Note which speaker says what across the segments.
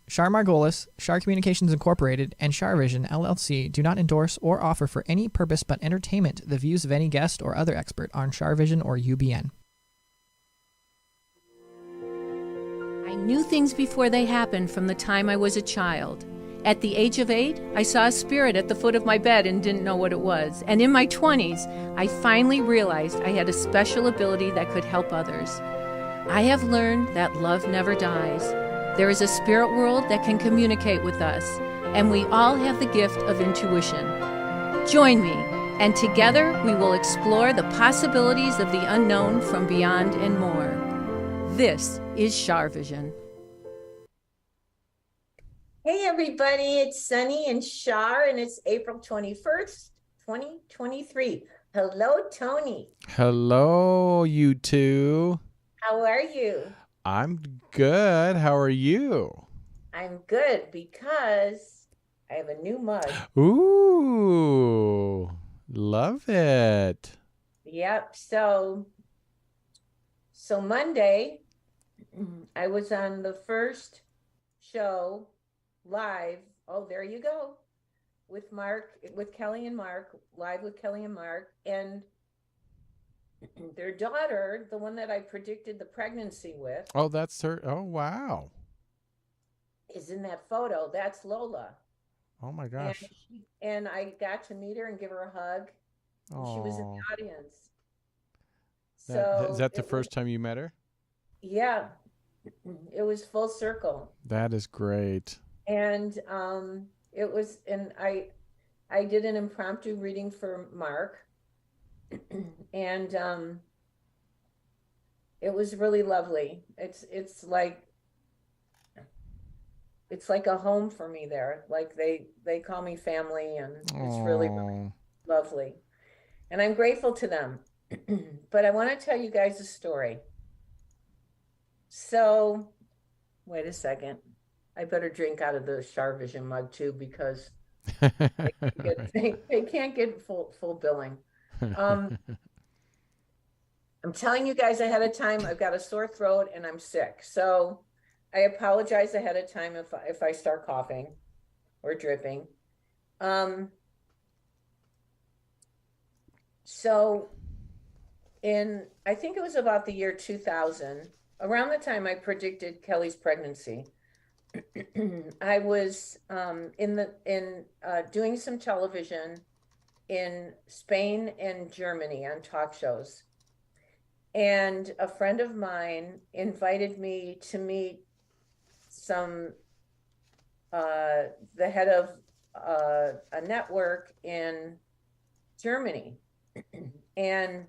Speaker 1: Char Margolis, Char Communications Incorporated, and Char Vision LLC do not endorse or offer for any purpose but entertainment the views of any guest or other expert on Char Vision or UBN.
Speaker 2: I knew things before they happened from the time I was a child. At the age of 8, I saw a spirit at the foot of my bed and didn't know what it was. And in my 20s, I finally realized I had a special ability that could help others. I have learned that love never dies. There is a spirit world that can communicate with us, and we all have the gift of intuition. Join me, and together we will explore the possibilities of the unknown from beyond and more. This is Char Vision.
Speaker 3: Hey everybody, it's Sunny and Char, and it's April 21st, 2023. Hello, Tony.
Speaker 4: Hello, you two.
Speaker 3: How are you?
Speaker 4: I'm good. How are you?
Speaker 3: I'm good because I have a new mug.
Speaker 4: Ooh, love it.
Speaker 3: Yep. So Monday, I was on the first show live. Oh, there you go. With Kelly and Mark, live with Kelly and Mark, and their daughter, the one that I predicted the pregnancy with.
Speaker 4: Oh, that's her. Oh, wow.
Speaker 3: Is in that photo. That's Lola.
Speaker 4: Oh my gosh.
Speaker 3: And I got to meet her and give her a hug. And she was in the audience.
Speaker 4: Is that the first time you met her?
Speaker 3: Yeah. It was full circle.
Speaker 4: That is great.
Speaker 3: And it was, and I did an impromptu reading for Mark. And it was really lovely. It's like a home for me there. Like they call me family, and it's really, really lovely. And I'm grateful to them. But I want to tell you guys a story. So, wait a second. I better drink out of the Char Vision mug too, because they can't get full billing. I'm telling you guys ahead of time, I've got a sore throat and I'm sick. So I apologize ahead of time if I start coughing or dripping. So I think it was about the year 2000, around the time I predicted Kelly's pregnancy, I was doing some television in Spain and Germany on talk shows. And a friend of mine invited me to meet the head of a network in Germany. And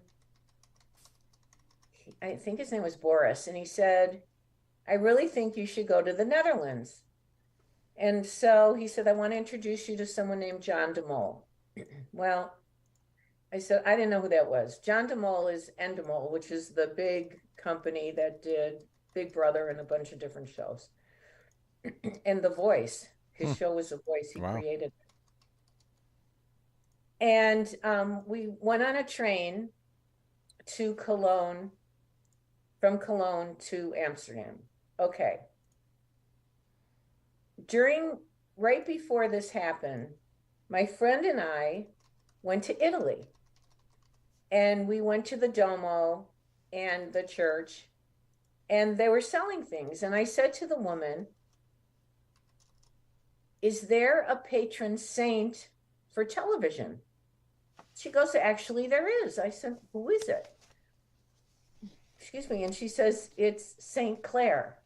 Speaker 3: I think his name was Boris. And he said, I really think you should go to the Netherlands. And so he said, I want to introduce you to someone named John de Mol. Well, I said, I didn't know who that was. John de Mol is Endemol, which is the big company that did Big Brother and a bunch of different shows. And The Voice, his show was The Voice, he created. And we went on a train to Cologne, from Cologne to Amsterdam. Okay. Right before this happened, my friend and I went to Italy, and we went to the Duomo and the church, and they were selling things. And I said to the woman, is there a patron saint for television? She goes, actually, there is. I said, who is it? Excuse me. And she says, it's St. Clair.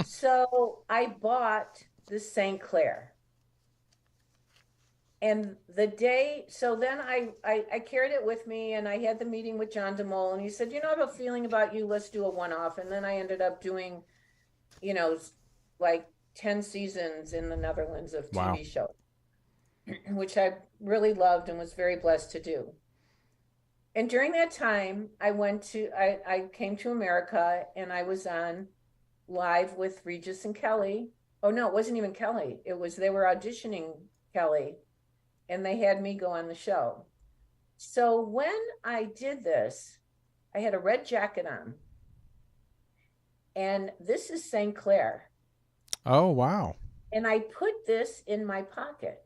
Speaker 3: So I bought the St. Clair. And so then I carried it with me, and I had the meeting with John de Mol, and he said, I have a feeling about you, let's do a one-off. And then I ended up doing, like 10 seasons in the Netherlands of TV shows, which I really loved and was very blessed to do. And during that time, I came to America, and I was on live with Regis and Kelly. Oh no, it wasn't even Kelly. They were auditioning Kelly, and they had me go on the show. So when I did this, I had a red jacket on, and this is St. Clair.
Speaker 4: Oh, wow.
Speaker 3: And I put this in my pocket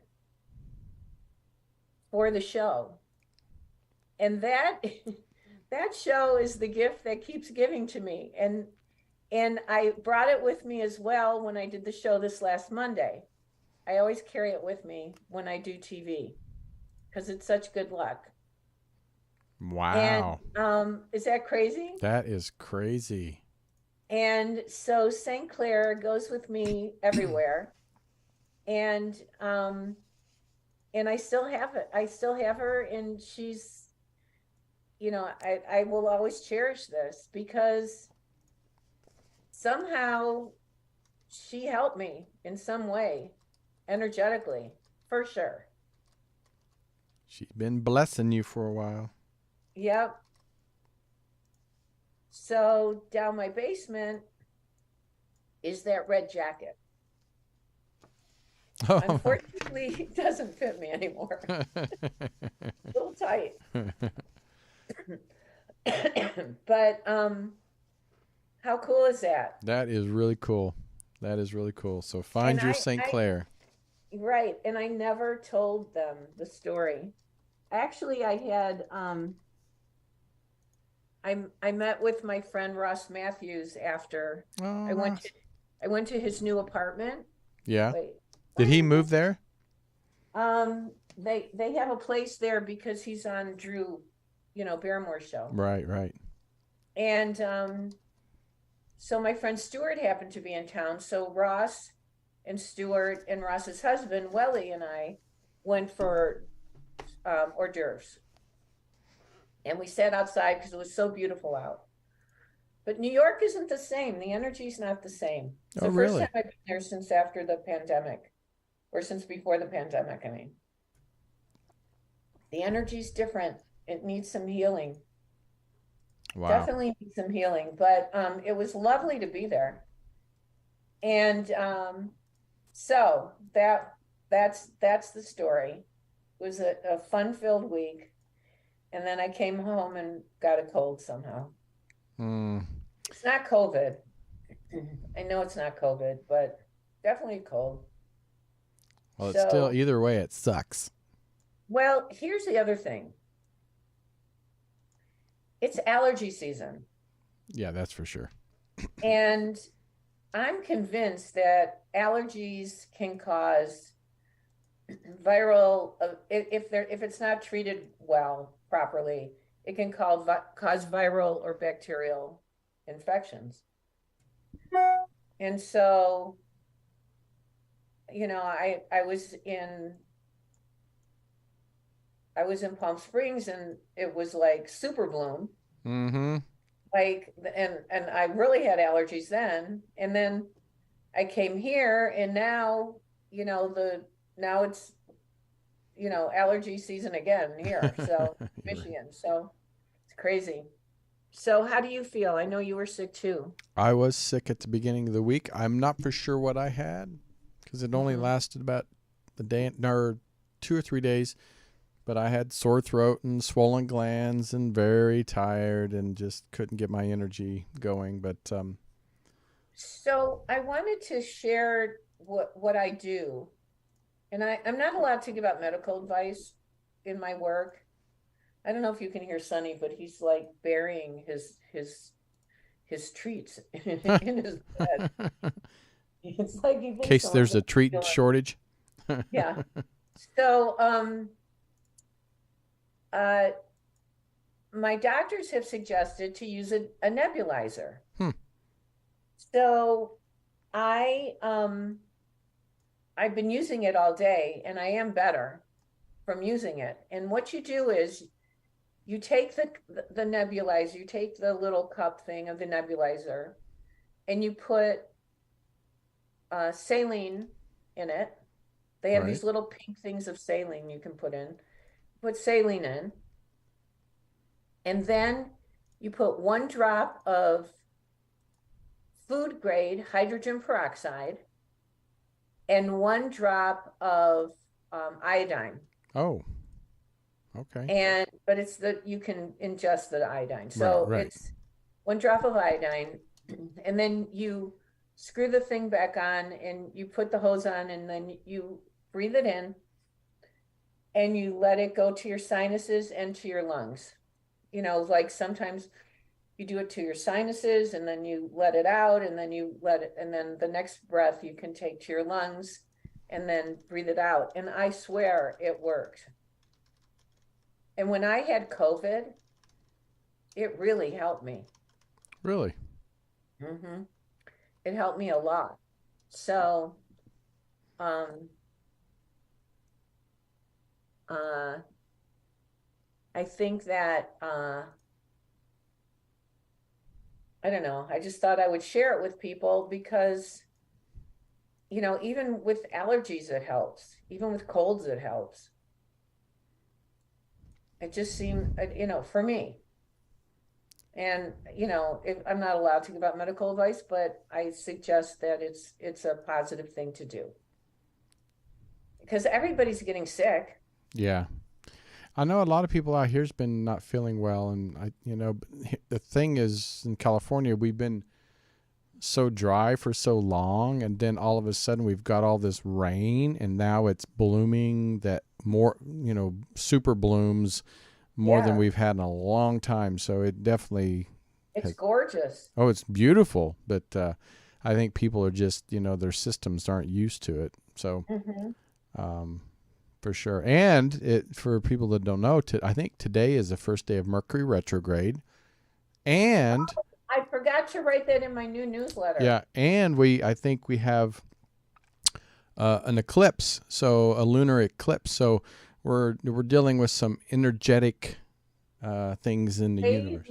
Speaker 3: for the show. And that that show is the gift that keeps giving to me. And I brought it with me as well when I did the show this last Monday. I always carry it with me when I do TV because it's such good luck.
Speaker 4: Wow.
Speaker 3: And is that crazy?
Speaker 4: That is crazy.
Speaker 3: And so St. Clair goes with me everywhere. And I still have it. I still have her, and she's, I will always cherish this because somehow she helped me in some way, energetically, for sure.
Speaker 4: She's been blessing you for a while.
Speaker 3: Yep. So down my basement is that red jacket.
Speaker 4: Oh.
Speaker 3: Unfortunately, it doesn't fit me anymore. A little tight. But how cool is that?
Speaker 4: That is really cool. That is really cool. So find your St. Clair.
Speaker 3: Right. And I never told them the story. Actually, I had I met with my friend Ross Matthews after I went to his new apartment.
Speaker 4: Yeah. Did he move there?
Speaker 3: They have a place there because he's on Drew, Barrymore's show.
Speaker 4: Right.
Speaker 3: And so my friend Stuart happened to be in town. So Ross and Stuart and Ross's husband, Welly, and I went for hors d'oeuvres. And we sat outside because it was so beautiful out. But New York isn't the same. The energy's not the same. It's the first time I've been there since after the pandemic, or since before the pandemic, I mean. The energy's different. It needs some healing.
Speaker 4: Wow.
Speaker 3: Definitely needs some healing. But it was lovely to be there. And so that's the story. It was a fun-filled week. And then I came home and got a cold somehow. It's not COVID. I know it's not COVID, but definitely cold.
Speaker 4: Well, it's still, either way, it sucks.
Speaker 3: Well, here's the other thing. It's allergy season.
Speaker 4: Yeah, that's for sure.
Speaker 3: And I'm convinced that allergies can cause viral, if it's not treated well, properly, it can cause viral or bacterial infections. And so, I was in Palm Springs, and it was like super bloom.
Speaker 4: Mm-hmm.
Speaker 3: Like, and I really had allergies then. And then I came here, and now, now it's, allergy season again here. So Michigan. So it's crazy. So how do you feel? I know you were sick too.
Speaker 4: I was sick at the beginning of the week. I'm not for sure what I had because it only lasted about the day or 2 or 3 days. But I had sore throat and swollen glands and very tired and just couldn't get my energy going. But
Speaker 3: so I wanted to share what I do. And I'm not allowed to give out medical advice in my work. I don't know if you can hear Sonny, but he's like burying his treats in his bed. It's like
Speaker 4: in case there's a treat shortage.
Speaker 3: Yeah. So my doctors have suggested to use a nebulizer. So I've been using it all day, and I am better from using it. And what you do is you take the nebulizer, you take the little cup thing of the nebulizer, and you put saline in it. They have these little pink things of saline you can put in. Put saline in, and then you put 1 drop of food grade hydrogen peroxide and 1 drop of iodine.
Speaker 4: Oh, okay.
Speaker 3: But you can ingest the iodine. So it's 1 drop of iodine, and then you screw the thing back on, and you put the hose on, and then you breathe it in, and you let it go to your sinuses and to your lungs. You know, like sometimes you do it to your sinuses, and then you let it out, and then you let it, and then the next breath you can take to your lungs and then breathe it out. And I swear it worked. And when I had COVID, it really helped me.
Speaker 4: Really?
Speaker 3: Mm-hmm. It helped me a lot. So, um, I think that, I don't know, I just thought I would share it with people because, you know, even with allergies, it helps. Even with colds, it helps. It just seemed, you know, for me. And, you know, if I'm not allowed to give out medical advice, but I suggest that it's a positive thing to do. Because everybody's getting sick.
Speaker 4: Yeah. I know a lot of people out here's been not feeling well, and the thing is, in California, we've been so dry for so long, and then all of a sudden we've got all this rain, and now it's blooming that more, super blooms more than we've had in a long time. So it definitely
Speaker 3: It's gorgeous.
Speaker 4: Oh, it's beautiful, but I think people are just, their systems aren't used to it. So, for sure. And for people that don't know, I think today is the first day of Mercury retrograde. And
Speaker 3: I forgot to write that in my new newsletter.
Speaker 4: yeah, and I think we have an eclipse, so a lunar eclipse. So we're dealing with some energetic things in the universe.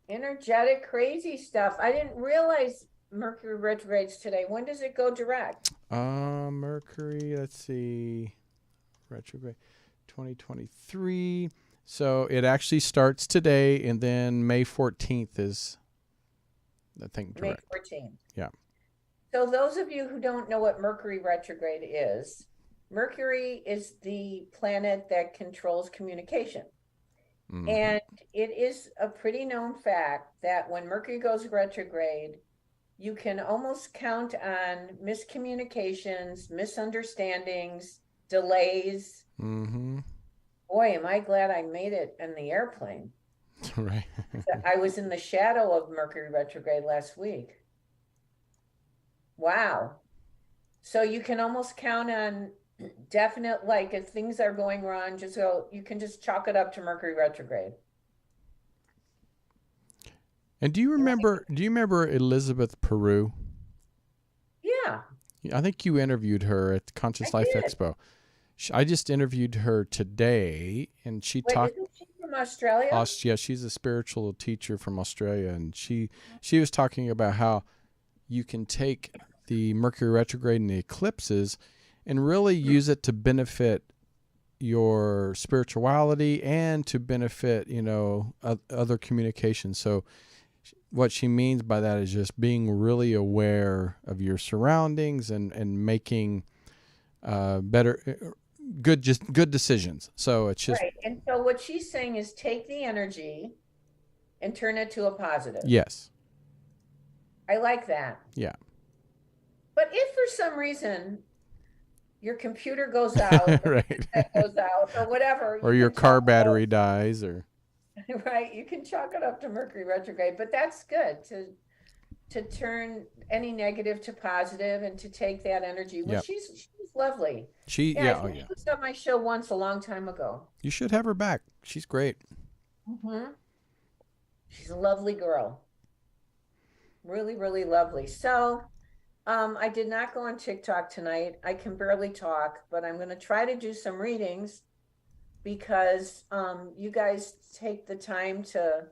Speaker 3: Energetic, crazy stuff. I didn't realize Mercury retrogrades today. When does it go direct?
Speaker 4: Mercury, let's see, retrograde 2023. So it actually starts today, and then May 14th is, I think, direct.
Speaker 3: May 14th.
Speaker 4: Yeah.
Speaker 3: So those of you who don't know what Mercury retrograde is, Mercury is the planet that controls communication. Mm-hmm. And it is a pretty known fact that when Mercury goes retrograde, you can almost count on miscommunications, misunderstandings, delays.
Speaker 4: Mm-hmm.
Speaker 3: Boy, am I glad I made it in the airplane.
Speaker 4: Right.
Speaker 3: I was in the shadow of Mercury retrograde last week. Wow. So you can almost count on definite, like if things are going wrong, you can just chalk it up to Mercury retrograde.
Speaker 4: And do you remember Elizabeth Peru?
Speaker 3: Yeah.
Speaker 4: I think you interviewed her at the Conscious Life Expo. I just interviewed her today, and she talked.
Speaker 3: Isn't she from Australia?
Speaker 4: Yeah, she's a spiritual teacher from Australia, and she was talking about how you can take the Mercury retrograde and the eclipses and really use it to benefit your spirituality and to benefit, other communication. So what she means by that is just being really aware of your surroundings and making good decisions. So it's just
Speaker 3: right. And so what she's saying is take the energy and turn it to a positive.
Speaker 4: Yes.
Speaker 3: I like that.
Speaker 4: Yeah.
Speaker 3: But if for some reason your computer goes out,
Speaker 4: right,
Speaker 3: goes out, or whatever,
Speaker 4: or your car battery dies, or
Speaker 3: right, you can chalk it up to Mercury retrograde. But that's good to turn any negative to positive and to take that energy. Well, she's lovely.
Speaker 4: She
Speaker 3: was on my show once a long time ago.
Speaker 4: You should have her back. She's great.
Speaker 3: Mm-hmm. She's a lovely girl. Really, really lovely. So I did not go on TikTok tonight. I can barely talk, but I'm going to try to do some readings because you guys take the time to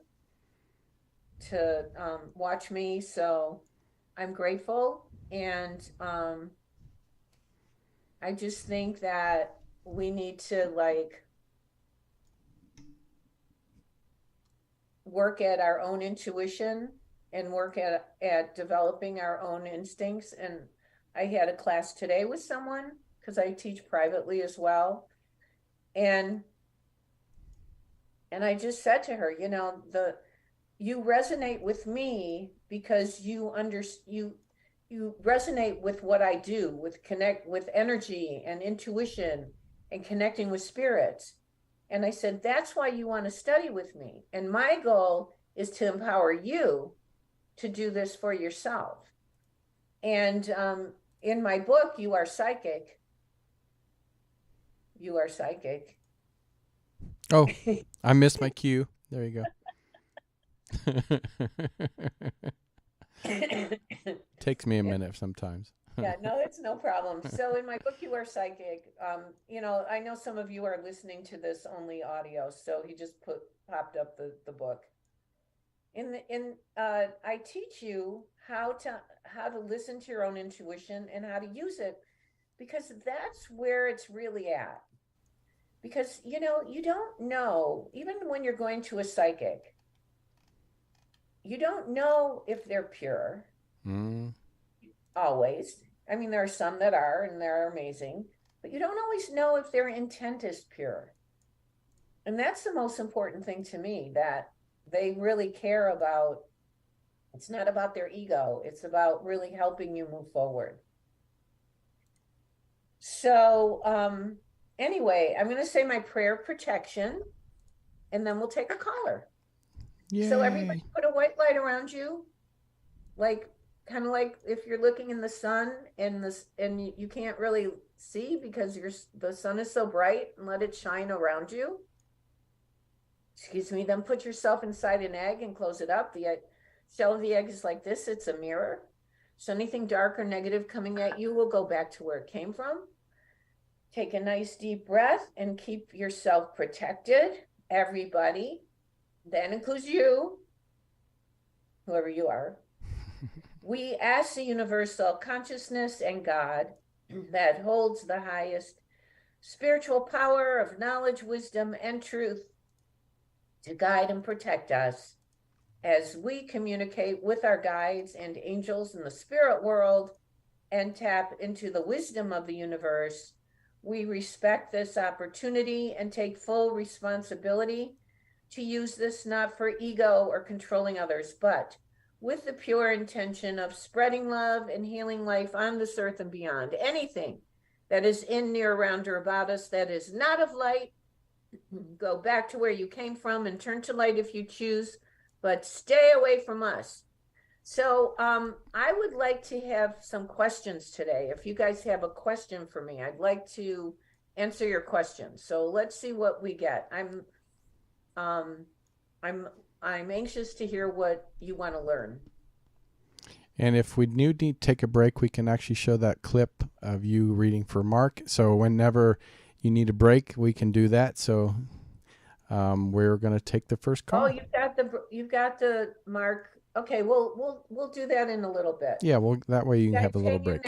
Speaker 3: watch me. So I'm grateful. And I just think that we need to work at our own intuition and work at developing our own instincts. And I had a class today with someone because I teach privately as well. And I just said to her, you resonate with me because you resonate with what I do, with connect with energy and intuition and connecting with spirits. And I said, that's why you want to study with me. And my goal is to empower you to do this for yourself. And in my book, You Are Psychic. You Are Psychic.
Speaker 4: Oh, I missed my cue. There you go. Takes me a minute sometimes.
Speaker 3: Yeah, no, it's no problem. So in my book, You Are Psychic, I know some of you are listening to this only audio, so he just popped up the book. I teach you how to listen to your own intuition and how to use it, because that's where it's really at. Because you don't know, even when you're going to a psychic, you don't know if they're pure. Always. I mean, there are some that are, and they're amazing, but you don't always know if their intent is pure. And that's the most important thing to me, that they really care about. It's not about their ego. It's about really helping you move forward. So, anyway, I'm going to say my prayer of protection, and then we'll take a caller.
Speaker 4: Yay.
Speaker 3: So everybody put a white light around you, kind of like if you're looking in the sun and you can't really see because the sun is so bright, and let it shine around you. Excuse me. Then put yourself inside an egg and close it up. The shell of the egg is like this. It's a mirror. So anything dark or negative coming at you will go back to where it came from. Take a nice deep breath and keep yourself protected. Everybody. That includes you, whoever you are. We ask the universal consciousness and God that holds the highest spiritual power of knowledge, wisdom, and truth to guide and protect us as we communicate with our guides and angels in the spirit world and tap into the wisdom of the universe. We respect this opportunity and take full responsibility to use this not for ego or controlling others, but with the pure intention of spreading love and healing life on this earth and beyond. Anything that is in, near, around, or about us that is not of light, go back to where you came from and turn to light if you choose, but stay away from us. So I would like to have some questions today. If you guys have a question for me, I'd like to answer your questions. So let's see what we get. I'm anxious to hear what you want to learn.
Speaker 4: And if we need to take a break, we can actually show that clip of you reading for Mark. So whenever you need a break, we can do that. So we're going to take the first call.
Speaker 3: Oh, you've got the Mark. Okay, we'll do that in a little bit.
Speaker 4: Yeah, well, that way you can have a little break.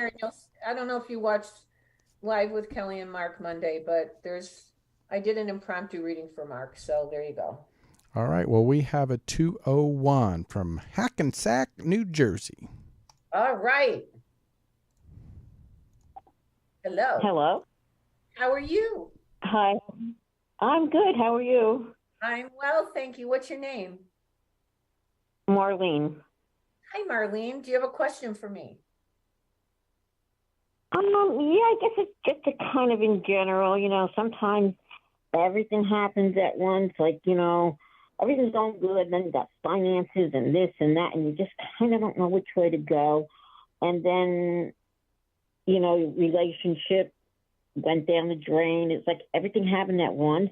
Speaker 3: I don't know if you watched Live with Kelly and Mark Monday, but I did an impromptu reading for Mark, so there you go.
Speaker 4: All right. Well, we have a 201 from Hackensack, New Jersey.
Speaker 3: All right. Hello.
Speaker 5: Hello.
Speaker 3: How are you?
Speaker 5: Hi. I'm good. How are you?
Speaker 3: I'm well, thank you. What's your name?
Speaker 5: Marlene.
Speaker 3: Hi, Marlene. Do you have a question for me?
Speaker 5: Yeah, I guess it's just a kind of in general, sometimes everything happens at once, everything's going good, and then you got finances and this and that, and you just kind of don't know which way to go. And then, relationship went down the drain. It's like everything happened at once.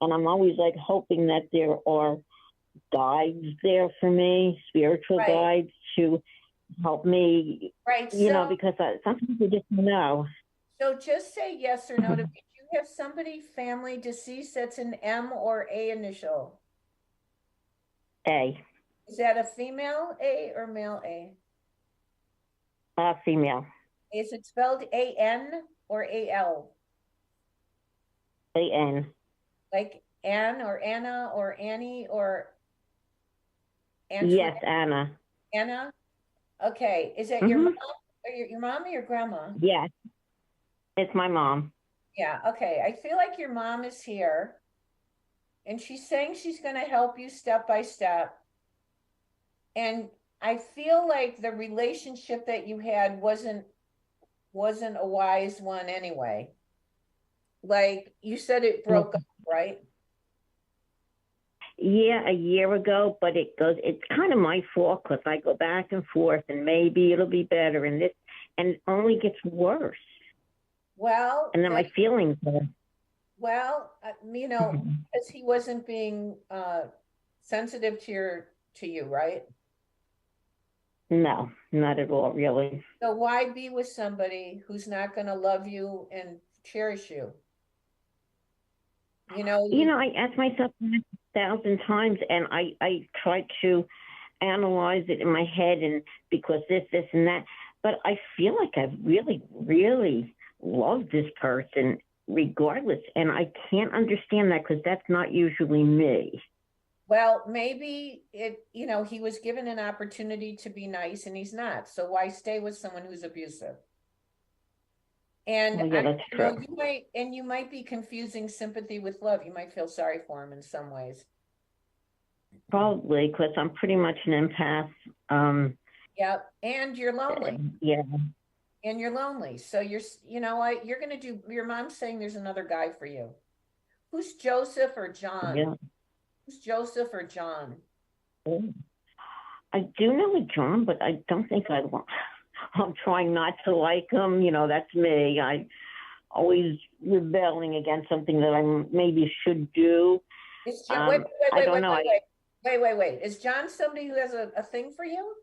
Speaker 5: And I'm always hoping that there are guides there for me, spiritual guides to help me, because sometimes you just don't know.
Speaker 3: So just say yes or no to me. Do you have somebody, family, deceased that's an M or A initial?
Speaker 5: A.
Speaker 3: Is that a female A or male A?
Speaker 5: Female.
Speaker 3: Is it spelled A-N or A-L?
Speaker 5: A-N.
Speaker 3: Like Anne or Anna or Annie or Antoinette?
Speaker 5: Yes, Anna.
Speaker 3: Anna? Okay. Is that your mom or your mom or your grandma?
Speaker 5: Yes. It's my mom.
Speaker 3: Yeah. Okay. I feel like your mom is here and she's saying she's going to help you step by step. And I feel like the relationship that you had wasn't a wise one anyway. Like you said, it broke up, right?
Speaker 5: Yeah, a year ago, but it's kind of my fault because I go back and forth and maybe it'll be better and it only gets worse.
Speaker 3: Well,
Speaker 5: And then my feelings are.
Speaker 3: Well, you know, because he wasn't being sensitive to you, right?
Speaker 5: No, not at all, really.
Speaker 3: So why be with somebody who's not going to love you and cherish you? You know,
Speaker 5: I ask myself that 1,000 times, and I try to analyze it in my head, and because this, and that. But I feel like I really, really love this person regardless, and I can't understand that because that's not usually me.
Speaker 3: well, maybe he was given an opportunity to be nice and he's not. So why stay with someone who's abusive? And
Speaker 5: Oh, yeah, that's true.
Speaker 3: you might be confusing sympathy with love. You might feel sorry for him in some ways.
Speaker 5: Probably because I'm pretty much an empath.
Speaker 3: Yeah, and you're lonely.
Speaker 5: Yeah.
Speaker 3: And you're lonely. So you're going to do, your mom's saying there's another guy for you. Who's Joseph or John?
Speaker 5: Yeah.
Speaker 3: Who's Joseph or John?
Speaker 5: I do know a John, but I don't think I want. I'm trying not to like him. That's me. I always rebelling against something that I maybe should do.
Speaker 3: Is John,
Speaker 5: I don't know.
Speaker 3: Wait. Is John somebody who has a thing for you?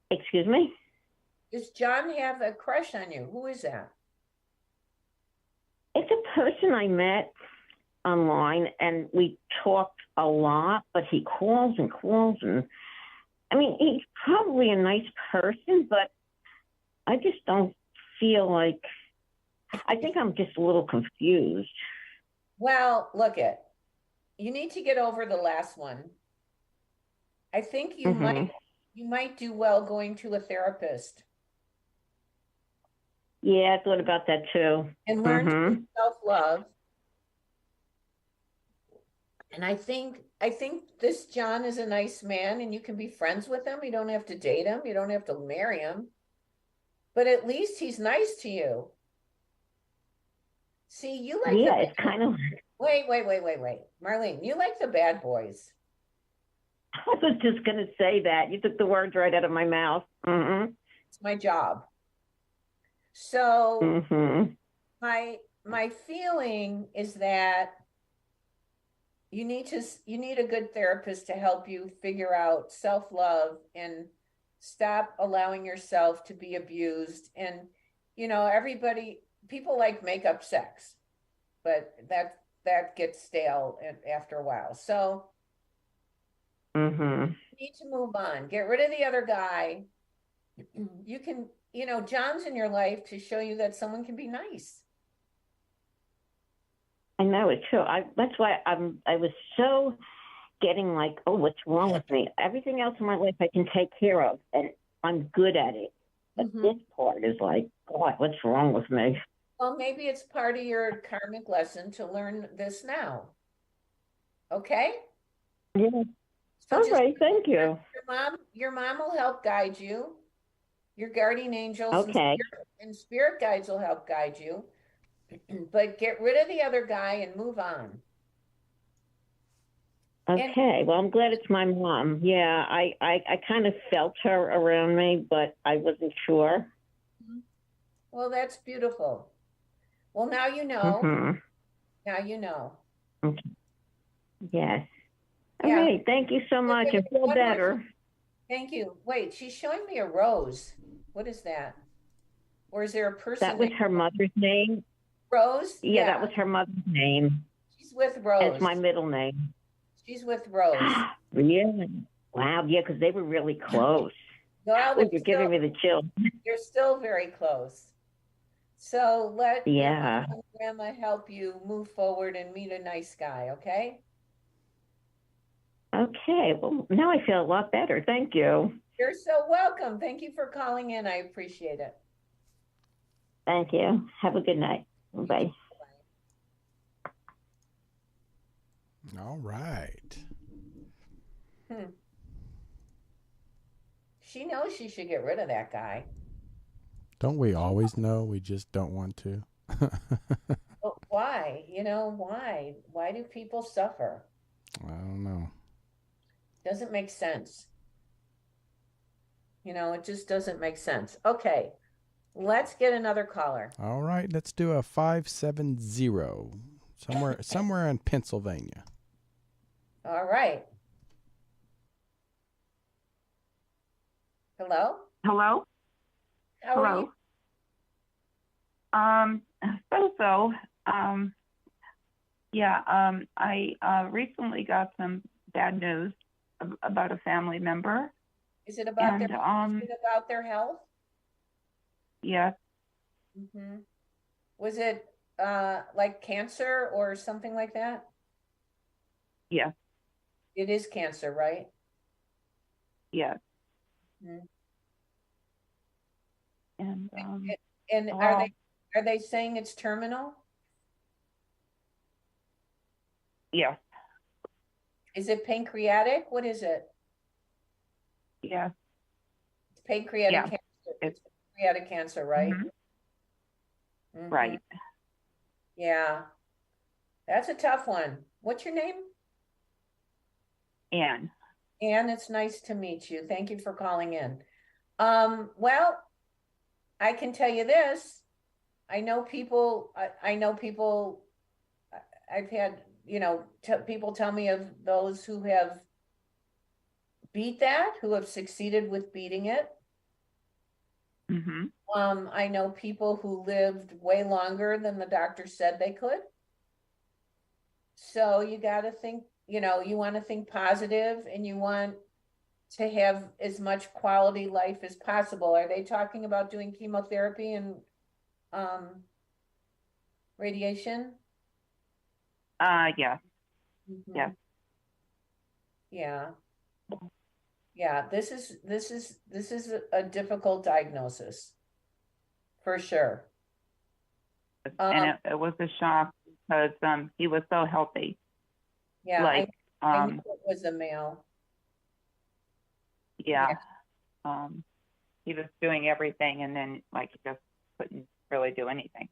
Speaker 5: Excuse me?
Speaker 3: Does John have a crush on you? Who is that?
Speaker 5: It's a person I met online, and we talked a lot, but he calls and calls, and I mean, he's probably a nice person, but I just don't feel like, I think I'm just a little confused.
Speaker 3: Well, you need to get over the last one. I think you might do well going to a therapist.
Speaker 5: Yeah, I thought about that too.
Speaker 3: And learn self-love. And I think this John is a nice man and you can be friends with him. You don't have to date him. You don't have to marry him. But at least he's nice to you. See, you like
Speaker 5: it's kind of.
Speaker 3: Wait. Marlene, you like the bad boys.
Speaker 5: I was just going to say that. You took the words right out of my mouth.
Speaker 3: It's my job. So my feeling is that you need a good therapist to help you figure out self-love and stop allowing yourself to be abused. And people like make-up sex, but that gets stale after a while. So you need to move on. Get rid of the other guy. You can, John's in your life to show you that someone can be nice.
Speaker 5: I know it too. That's why I was so getting like, oh, what's wrong with me? Everything else in my life I can take care of, and I'm good at it. But this part is like, God, what's wrong with me?
Speaker 3: Well, maybe it's part of your karmic lesson to learn this now. Okay?
Speaker 5: Yeah.
Speaker 3: So
Speaker 5: all right, thank you.
Speaker 3: Your mom will help guide you. Your guardian angels and spirit guides will help guide you. But get rid of the other guy and move on.
Speaker 5: Okay, well, I'm glad it's my mom. Yeah, I kind of felt her around me, but I wasn't sure.
Speaker 3: Well, that's beautiful. Well, now you know. Now you know.
Speaker 5: Okay. Yes. Okay, thank you so much. I feel better.
Speaker 3: Thank you. Wait, she's showing me a rose. What is that? Or is there a person?
Speaker 5: That was her mother's name.
Speaker 3: Rose?
Speaker 5: Yeah, that was her mother's name.
Speaker 3: She's with Rose.
Speaker 5: It's my middle name.
Speaker 3: She's with Rose.
Speaker 5: Really? Wow, yeah, because they were really close.
Speaker 3: Well,
Speaker 5: you're giving me the chills.
Speaker 3: You're still very close. So let Grandma help you move forward and meet a nice guy, okay?
Speaker 5: Okay, well, now I feel a lot better. Thank you.
Speaker 3: You're so welcome. Thank you for calling in. I appreciate it.
Speaker 5: Thank you. Have a good night. Bye.
Speaker 4: All right.
Speaker 3: she knows she should get rid of that guy.
Speaker 4: Don't we always know? We just don't want to.
Speaker 3: But why? Why? Why do people suffer?
Speaker 4: I don't know.
Speaker 3: Doesn't make sense. It just doesn't make sense. Okay, let's get another caller.
Speaker 4: All right, let's do a 570. Somewhere in Pennsylvania.
Speaker 3: All right. Hello?
Speaker 6: Hello?
Speaker 3: How are you?
Speaker 6: So, I recently got some bad news about a family member.
Speaker 3: Is it about
Speaker 6: And,
Speaker 3: their health?
Speaker 6: Yes,
Speaker 3: Mm-hmm. Was it like cancer or something like that?
Speaker 6: yes,
Speaker 3: It is cancer, right?
Speaker 6: yes.
Speaker 3: Mhm.
Speaker 6: And,
Speaker 3: And
Speaker 6: well,
Speaker 3: are they saying it's terminal?
Speaker 6: yes,
Speaker 3: Is it pancreatic? What is it?
Speaker 6: yes,
Speaker 3: It's pancreatic
Speaker 6: Yeah.
Speaker 3: cancer.
Speaker 6: It's-
Speaker 3: It's pancreatic cancer, right?
Speaker 6: mhm,
Speaker 3: Mhm.
Speaker 6: right.
Speaker 3: Yeah. That's a tough one. What's your name?
Speaker 6: And,
Speaker 3: Anne, it's nice to meet you. Thank you for calling in. Well, I can tell you this. I know people, I've had, people tell me of those who have beat that, who have succeeded with beating it.
Speaker 6: mhm,
Speaker 3: I know people who lived way longer than the doctor said they could. So you got to think, you want to think positive and you want to have as much quality life as possible. Are they talking about doing chemotherapy and radiation?
Speaker 6: yes,
Speaker 3: Mhm.
Speaker 6: yes.
Speaker 3: Yeah. Yeah, this is a difficult diagnosis for sure.
Speaker 6: And it was a shock because, he was so healthy.
Speaker 3: Yeah,
Speaker 6: Like,
Speaker 3: I knew it was a male.
Speaker 6: yeah, he was doing everything, and then like he just couldn't really do anything,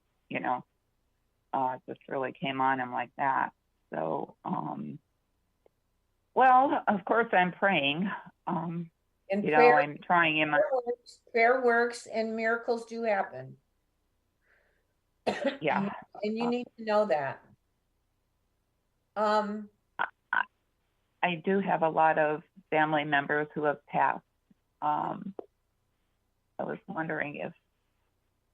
Speaker 6: just really came on him like that. So, well, of course I'm praying.
Speaker 3: And
Speaker 6: I'm trying in my,
Speaker 3: prayer works and miracles do happen.
Speaker 6: yeah.
Speaker 3: And you need to know that.
Speaker 6: I do have a lot of family members who have passed. I was wondering if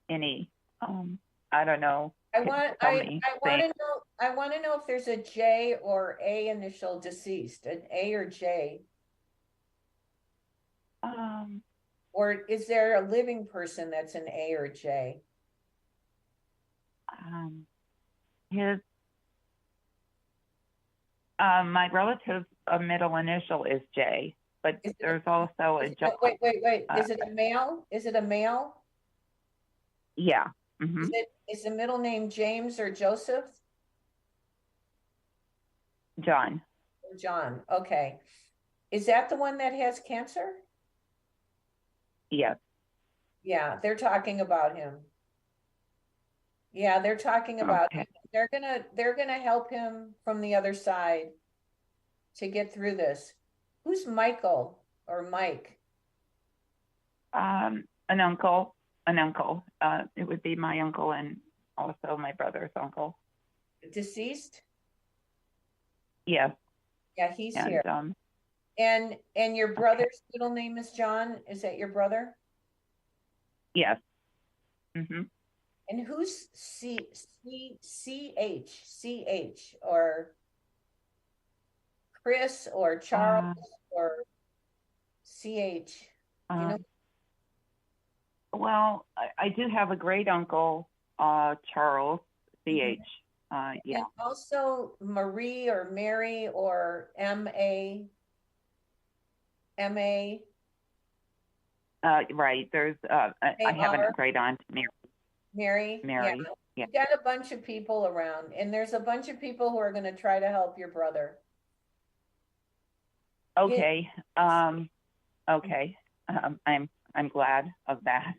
Speaker 6: any, I don't know.
Speaker 3: I
Speaker 6: can
Speaker 3: want
Speaker 6: tell
Speaker 3: I
Speaker 6: me
Speaker 3: I want
Speaker 6: things.
Speaker 3: to know if there's a J or A initial deceased, an A or J, or is there a living person that's an A or J?
Speaker 6: His my relative's middle initial is J, but
Speaker 3: Is it-
Speaker 6: there's also a John.
Speaker 3: Wait. Is it a male? Is it a male?
Speaker 6: Yeah. Mm-hmm.
Speaker 3: Is the middle name James or Joseph
Speaker 6: John.
Speaker 3: or John? Okay. Is that the one that has cancer?
Speaker 6: Yes.
Speaker 3: Yeah, they're talking about him. Yeah, they're talking about
Speaker 6: Okay.
Speaker 3: him. They're gonna help him from the other side to get through this. Who's Michael or Mike?
Speaker 6: An uncle. It would be my uncle and also my brother's uncle.
Speaker 3: Deceased?
Speaker 6: Yes.
Speaker 3: Yeah, he's
Speaker 6: And
Speaker 3: here. And your brother's middle name is John? Is that your brother?
Speaker 6: yes. Mm-hmm.
Speaker 3: And who's CH or Chris or Charles or CH? You know?
Speaker 6: Well, I do have a great uncle, Charles, CH. Yeah.
Speaker 3: And also Marie or Mary or MA.
Speaker 6: Right. There's I have a great aunt,
Speaker 3: Mary.
Speaker 6: Mary.
Speaker 3: Yeah. You got a bunch of people around, and there's a bunch of people who are going to try to help your brother.
Speaker 6: Okay. Okay. I'm glad of that,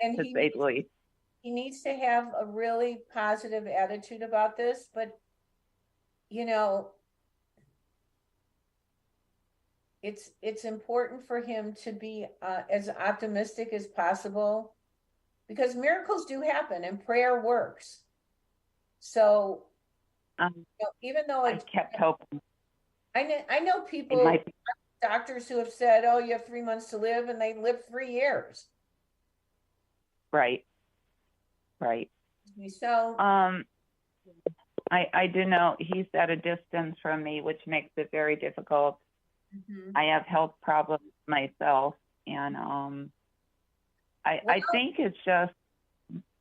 Speaker 3: And
Speaker 6: to say the least.
Speaker 3: he needs to have a really positive attitude about this, but you know, it's important for him to be as optimistic as possible, because miracles do happen and prayer works. So even though
Speaker 6: I kept hoping.
Speaker 3: I know people, doctors who have said, oh, you have 3 months to live, and they live 3 years.
Speaker 6: Right.
Speaker 3: So
Speaker 6: I do know he's at a distance from me, which makes it very difficult. I have health problems myself, and I think it's just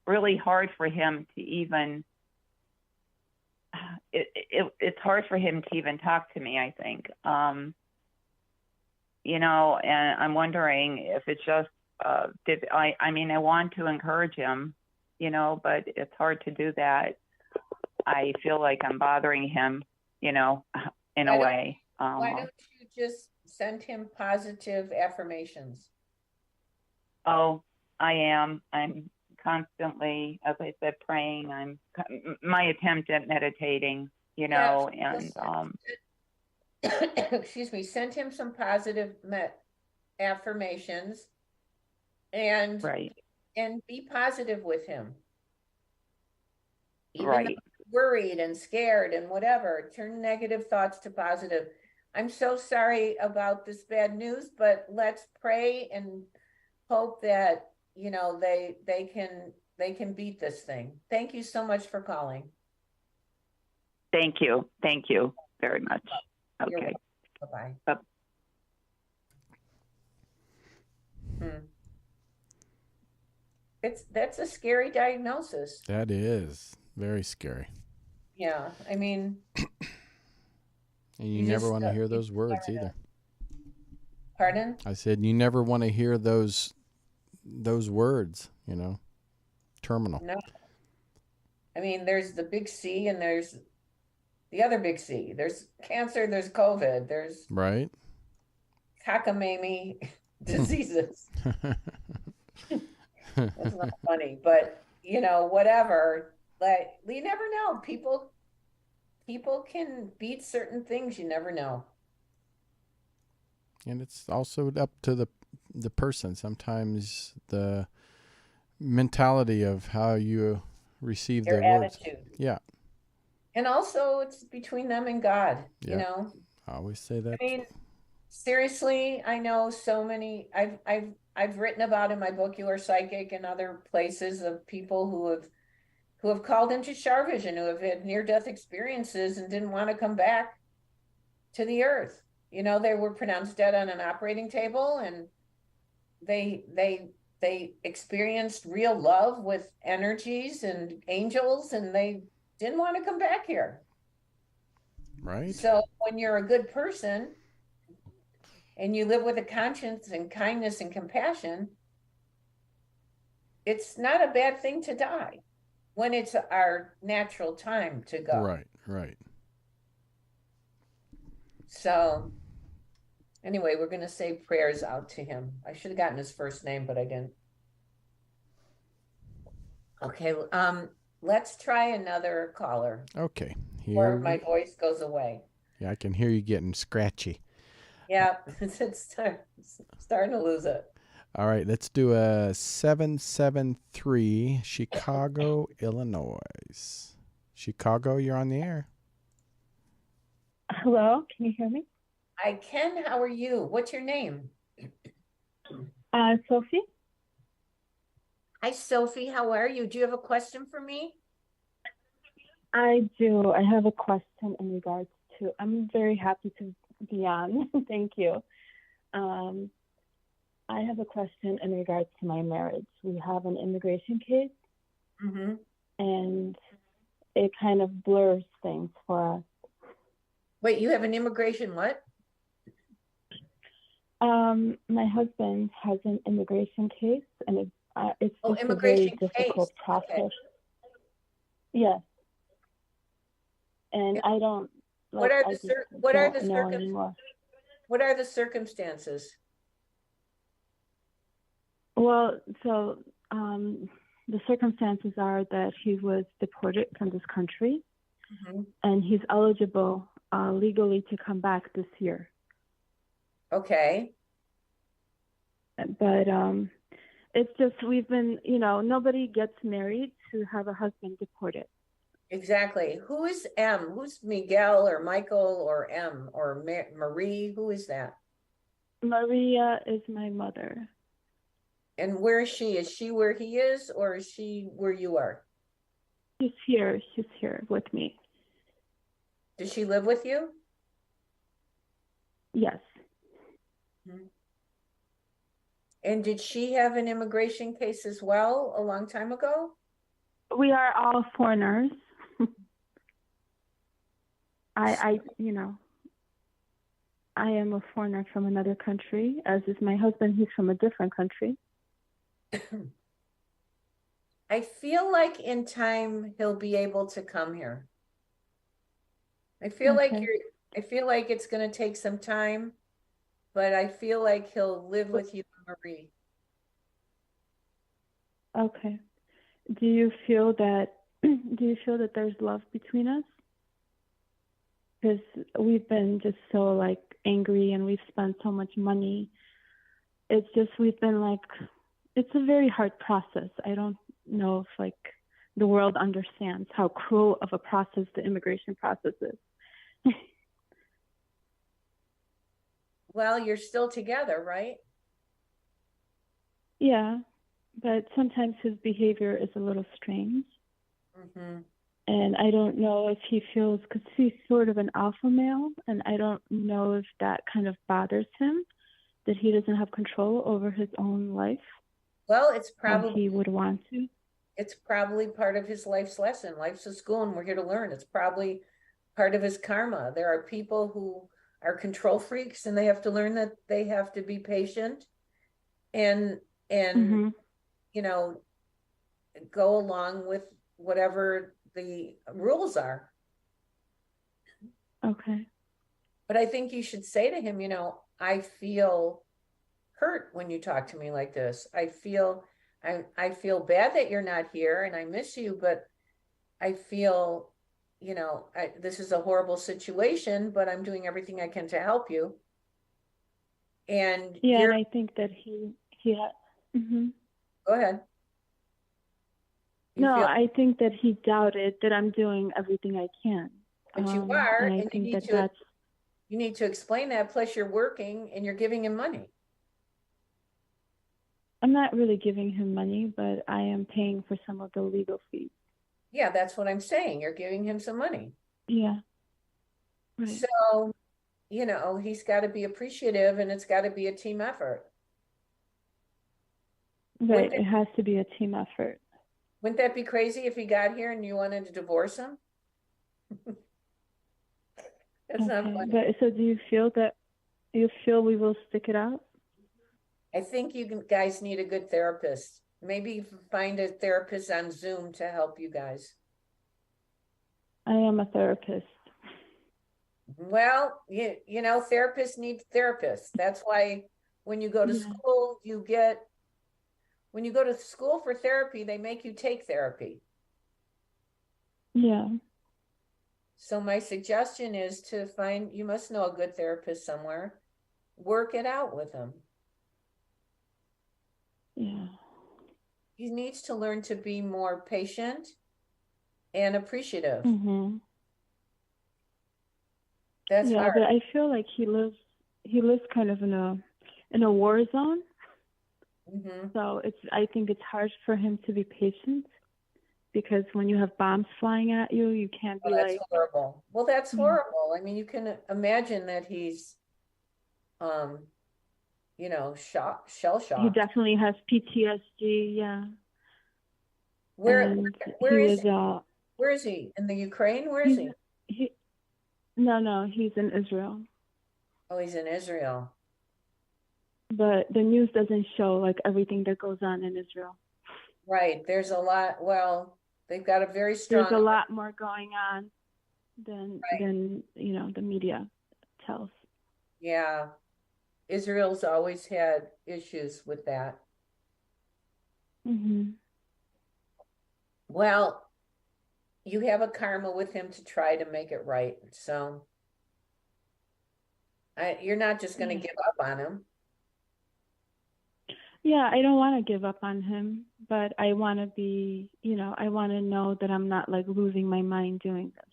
Speaker 6: really hard for him to even. It's hard for him to even talk to me, I think. You know, and I'm wondering if it's just I mean, I want to encourage him, you know, but it's hard to do that. I feel like I'm bothering him, you know, in a way.
Speaker 3: Why don't you just send him positive affirmations?
Speaker 6: Oh, I am. I'm constantly, as I said, praying. My attempt at meditating, you know, and
Speaker 3: excuse me, send him some positive affirmations, and be positive with him. Even though he's worried and scared and whatever, turn negative thoughts to positive. I'm so sorry about this bad news, but let's pray and hope that, you know, they can beat this thing. Thank you so much for calling.
Speaker 6: Thank you very much. Okay.
Speaker 3: Bye-bye. That's a scary diagnosis.
Speaker 4: That is very scary.
Speaker 3: Yeah, I mean,
Speaker 4: and you never want to hear those words either.
Speaker 3: Pardon?
Speaker 4: I said you never want to hear those words, you know. Terminal.
Speaker 3: No. I mean, there's the big C and there's the other big C. There's cancer, there's COVID, there's cockamamie diseases. That's not funny, but you know, whatever. Like, you never know. People can beat certain things. You never know.
Speaker 4: And it's also up to the person. Sometimes the mentality of how you receive their words.
Speaker 3: Attitude.
Speaker 4: Yeah.
Speaker 3: And also, it's between them and God. You know.
Speaker 4: I always say that.
Speaker 3: I mean, seriously, I know so many. I've written about in my book "You Are Psychic" and other places of people who have called into Char Vision, who have had near-death experiences and didn't want to come back to the earth. You know, they were pronounced dead on an operating table, and they experienced real love with energies and angels, and they didn't want to come back here.
Speaker 4: Right.
Speaker 3: So when you're a good person and you live with a conscience and kindness and compassion, it's not a bad thing to die when it's our natural time to go.
Speaker 4: Right.
Speaker 3: So anyway, we're going to say prayers out to him. I should have gotten his first name, but I didn't. Okay. Let's try another caller.
Speaker 4: Okay.
Speaker 3: Or my voice goes away.
Speaker 4: Yeah, I can hear you getting scratchy.
Speaker 3: Yeah, it's starting to lose it.
Speaker 4: All right, let's do a 773 Chicago, Illinois. Chicago, you're on the air.
Speaker 7: Hello, can you hear me?
Speaker 3: I can. How are you? What's your name?
Speaker 7: Sophie.
Speaker 3: Hi, Sophie. How are you? Do you have a question for me?
Speaker 7: I do. I have a question in regards to, I'm very happy to be on. Thank you. I have a question in regards to my marriage. We have an immigration case, and it kind of blurs things for us.
Speaker 3: Wait, you have an immigration what?
Speaker 7: My husband has an immigration case, and it's just a very difficult process. Okay. Yes. And I don't.
Speaker 3: What are the circumstances?
Speaker 7: Well, so the circumstances are that he was deported from this country, and he's eligible legally to come back this year.
Speaker 3: Okay.
Speaker 7: But it's just we've been, nobody gets married to have a husband deported.
Speaker 3: Exactly. Who is M? Who's Miguel or Michael or M or Marie? Who is that?
Speaker 7: Maria is my mother.
Speaker 3: And where is she? Is she where he is, or is she where you are?
Speaker 7: She's here. She's here with me.
Speaker 3: Does she live with you?
Speaker 7: Yes.
Speaker 3: And did she have an immigration case as well a long time ago?
Speaker 7: We are all foreigners. I am a foreigner from another country, as is my husband. He's from a different country.
Speaker 3: I feel like in time he'll be able to come here. I feel like it's going to take some time, but I feel like he'll live with you, Marie.
Speaker 7: Okay. Do you feel that there's love between us? Because we've been just so angry, and we've spent so much money. It's just we've been it's a very hard process. I don't know if the world understands how cruel of a process the immigration process is.
Speaker 3: Well, you're still together, right?
Speaker 7: Yeah, but sometimes his behavior is a little strange. And I don't know if he feels, because he's sort of an alpha male, and I don't know if that kind of bothers him, that he doesn't have control over his own life.
Speaker 3: Well, it's probably
Speaker 7: he would want to.
Speaker 3: It's probably part of his life's lesson. Life's a school, and we're here to learn. It's probably part of his karma. There are people who are control freaks, and they have to learn that they have to be patient and go along with whatever the rules are.
Speaker 7: Okay.
Speaker 3: But I think you should say to him, I feel hurt when you talk to me like this. I feel bad that you're not here, and I miss you, but I feel, this is a horrible situation, but I'm doing everything I can to help you. And
Speaker 7: and I think that he
Speaker 3: Go ahead.
Speaker 7: I think that he doubted that I'm doing everything I can.
Speaker 3: But you are,
Speaker 7: and I think
Speaker 3: you need to explain that. Plus, you're working and you're giving him money.
Speaker 7: I'm not really giving him money, but I am paying for some of the legal fees.
Speaker 3: Yeah, that's what I'm saying. You're giving him some money.
Speaker 7: Yeah. Right.
Speaker 3: So, he's got to be appreciative, and it's got to be a team effort.
Speaker 7: Right. It has to be a team effort.
Speaker 3: Wouldn't that be crazy if he got here and you wanted to divorce him? That's not funny.
Speaker 7: But so do you feel we will stick it out?
Speaker 3: I think you guys need a good therapist. Maybe find a therapist on Zoom to help you guys.
Speaker 7: I am a therapist.
Speaker 3: Well, therapists need therapists. That's why when you go to school, when you go to school for therapy, they make you take therapy.
Speaker 7: Yeah.
Speaker 3: So my suggestion is you must know a good therapist somewhere. Work it out with him.
Speaker 7: Yeah.
Speaker 3: He needs to learn to be more patient and appreciative. That's hard.
Speaker 7: But I feel like he lives kind of in a war zone. So I think it's hard for him to be patient, because when you have bombs flying at you, you can't be
Speaker 3: that's horrible. Well, that's horrible. I mean, you can imagine that he's, shell shocked.
Speaker 7: He definitely has PTSD. Yeah.
Speaker 3: Where is he? In the Ukraine? Where is he?
Speaker 7: No, he's in Israel.
Speaker 3: Oh, he's in Israel.
Speaker 7: But the news doesn't show everything that goes on in Israel.
Speaker 3: Right. There's a lot. Well, they've got a very strong.
Speaker 7: There's a lot more going on than the media tells.
Speaker 3: Yeah. Israel's always had issues with that.
Speaker 7: Mm-hmm.
Speaker 3: Well, you have a karma with him to try to make it right. So you're not just going to
Speaker 7: Yeah.
Speaker 3: give up on him.
Speaker 7: Yeah, I don't want to give up on him, but I want to be, I want to know that I'm not like losing my mind doing this.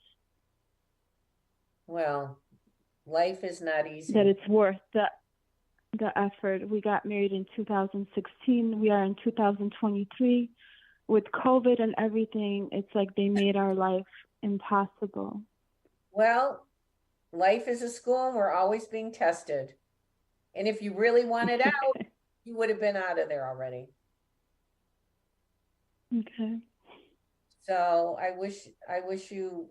Speaker 3: Well, life is not easy.
Speaker 7: That it's worth the effort. We got married in 2016. We are in 2023. With COVID and everything, it's like they made our life impossible.
Speaker 3: Well, life is a school and we're always being tested. And if you really wanted out, you would have been out of there already.
Speaker 7: Okay.
Speaker 3: So I wish you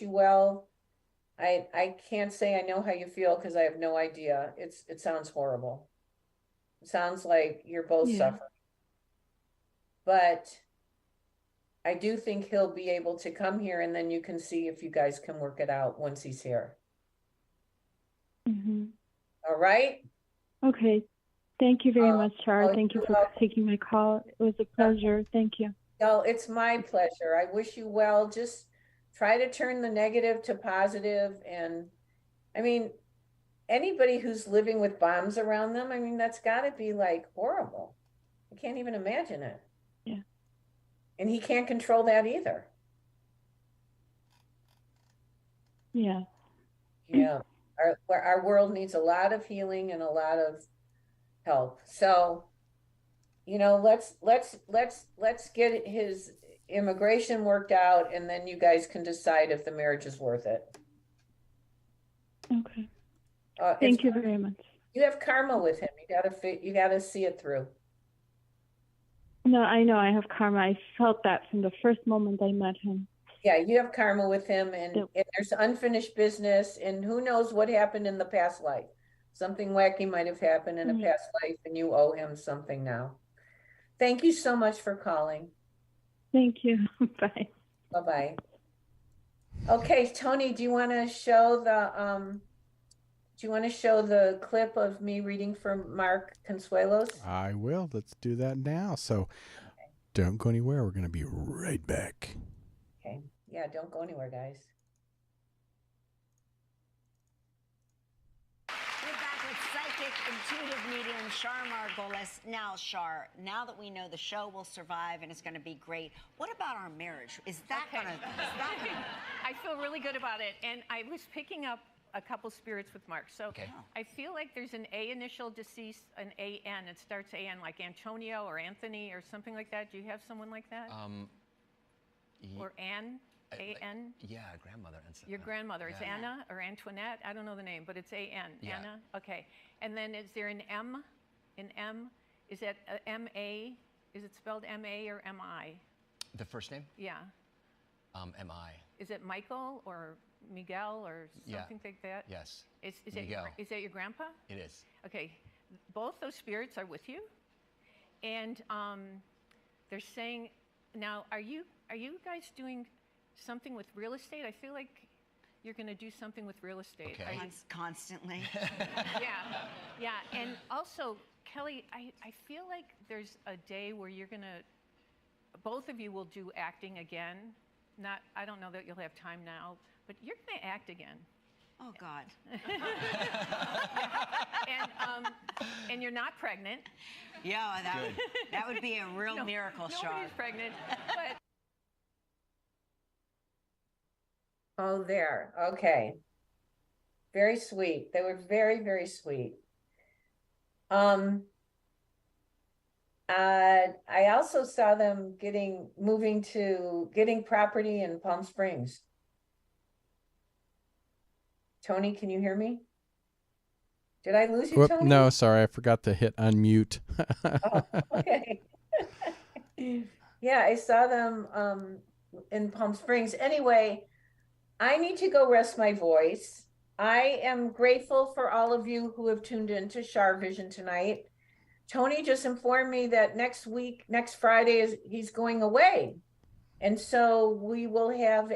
Speaker 3: well. I can't say I know how you feel because I have no idea. It sounds horrible. It sounds like you're both suffering. But I do think he'll be able to come here and then you can see if you guys can work it out once he's here.
Speaker 7: Mm-hmm.
Speaker 3: All right?
Speaker 7: Okay. Thank you very much, Char. Thank you for
Speaker 3: welcome.
Speaker 7: taking my call. It was a pleasure. Thank you.
Speaker 3: No, it's my pleasure. I wish you well. Just try to turn the negative to positive. And I mean, anybody who's living with bombs around them, I mean, that's got to be like horrible. I can't even imagine it.
Speaker 7: Yeah.
Speaker 3: And he can't control that either.
Speaker 7: Yeah.
Speaker 3: Yeah. Our world needs a lot of healing and a lot of help. So, let's get his immigration worked out and then you guys can decide if the marriage is worth it.
Speaker 7: Okay. Thank you very much.
Speaker 3: You have karma with him. You gotta see it through.
Speaker 7: No, I know I have karma. I felt that from the first moment I met him.
Speaker 3: Yeah, you have karma with him and there's unfinished business and who knows what happened in the past life. Something wacky might have happened in a past life and you owe him something now. Thank you so much for calling.
Speaker 7: Thank you. Bye.
Speaker 3: Bye-bye. Okay, Tony, do you want to show the clip of me reading from Mark Consuelos?
Speaker 4: I will. Let's do that now. So don't go anywhere. We're going to be right back.
Speaker 3: Okay. Yeah, don't go anywhere, guys.
Speaker 8: We're back with psychic intuitive medium Char Margolis. Now, Char, now that we know the show will survive and it's going to be great, what about our marriage? Is that going to...
Speaker 2: I feel really good about it. And I was picking up a couple spirits with Mark. So I feel like there's an A initial deceased, an A-N. It starts A-N, like Antonio or Anthony or something like that. Do you have someone like that? Or Anne? A-N?
Speaker 9: Yeah, grandmother.
Speaker 2: Your grandmother. It's Anna or Antoinette? I don't know the name, but it's A-N.
Speaker 9: Yeah.
Speaker 2: Anna? Okay. And then is there an M? An M? Is that M-A? Is it spelled M-A or M-I?
Speaker 9: The first name?
Speaker 2: Yeah.
Speaker 9: M-I.
Speaker 2: Is it Michael or Miguel or something like that?
Speaker 9: Yes.
Speaker 2: Is
Speaker 9: Miguel.
Speaker 2: Is that your grandpa?
Speaker 9: It is.
Speaker 2: Okay. Both those spirits are with you. And they're saying, now, are you guys doing something with real estate? I feel like you're going to do something with real estate.
Speaker 8: Okay. Constantly.
Speaker 2: Yeah. And also, Kelly, I feel like there's a day where you're going to, both of you will do acting again. I don't know that you'll have time now, but you're going to act again.
Speaker 8: Oh, God.
Speaker 2: And you're not pregnant.
Speaker 8: Yeah, that would be a real miracle, Char.
Speaker 2: Nobody's pregnant, but...
Speaker 3: Oh, there. Okay. Very sweet. They were very, very sweet. I also saw them getting property in Palm Springs. Tony, can you hear me? Did I lose you, Tony?
Speaker 4: No, sorry. I forgot to hit unmute.
Speaker 3: Oh, okay. Yeah, I saw them in Palm Springs. Anyway, I need to go rest my voice. I am grateful for all of you who have tuned in to Char Vision tonight. Tony just informed me that next Friday he's going away. And so we will have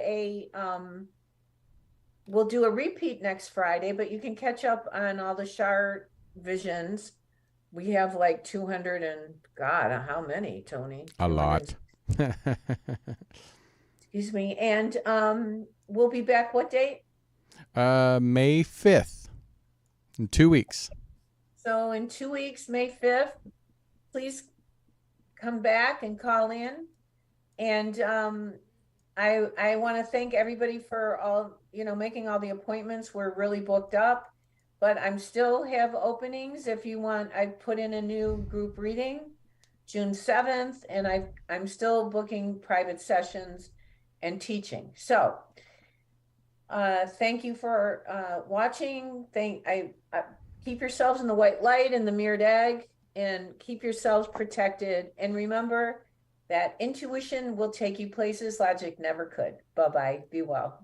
Speaker 3: we'll do a repeat next Friday, but you can catch up on all the Char Visions we have like 200 and God, how many, Tony?
Speaker 4: A lot.
Speaker 3: Excuse me. And we'll be back what date?
Speaker 4: May 5th, in 2 weeks.
Speaker 3: So in 2 weeks, May 5th, please come back and call in. And I want to thank everybody for all, making all the appointments. We're really booked up, but I'm still have openings. If you want, I put in a new group reading June 7th, and I'm still booking private sessions and teaching. So thank you for watching. Keep yourselves in the white light and the mirrored egg, and keep yourselves protected. And remember that intuition will take you places logic never could. Bye-bye. Be well.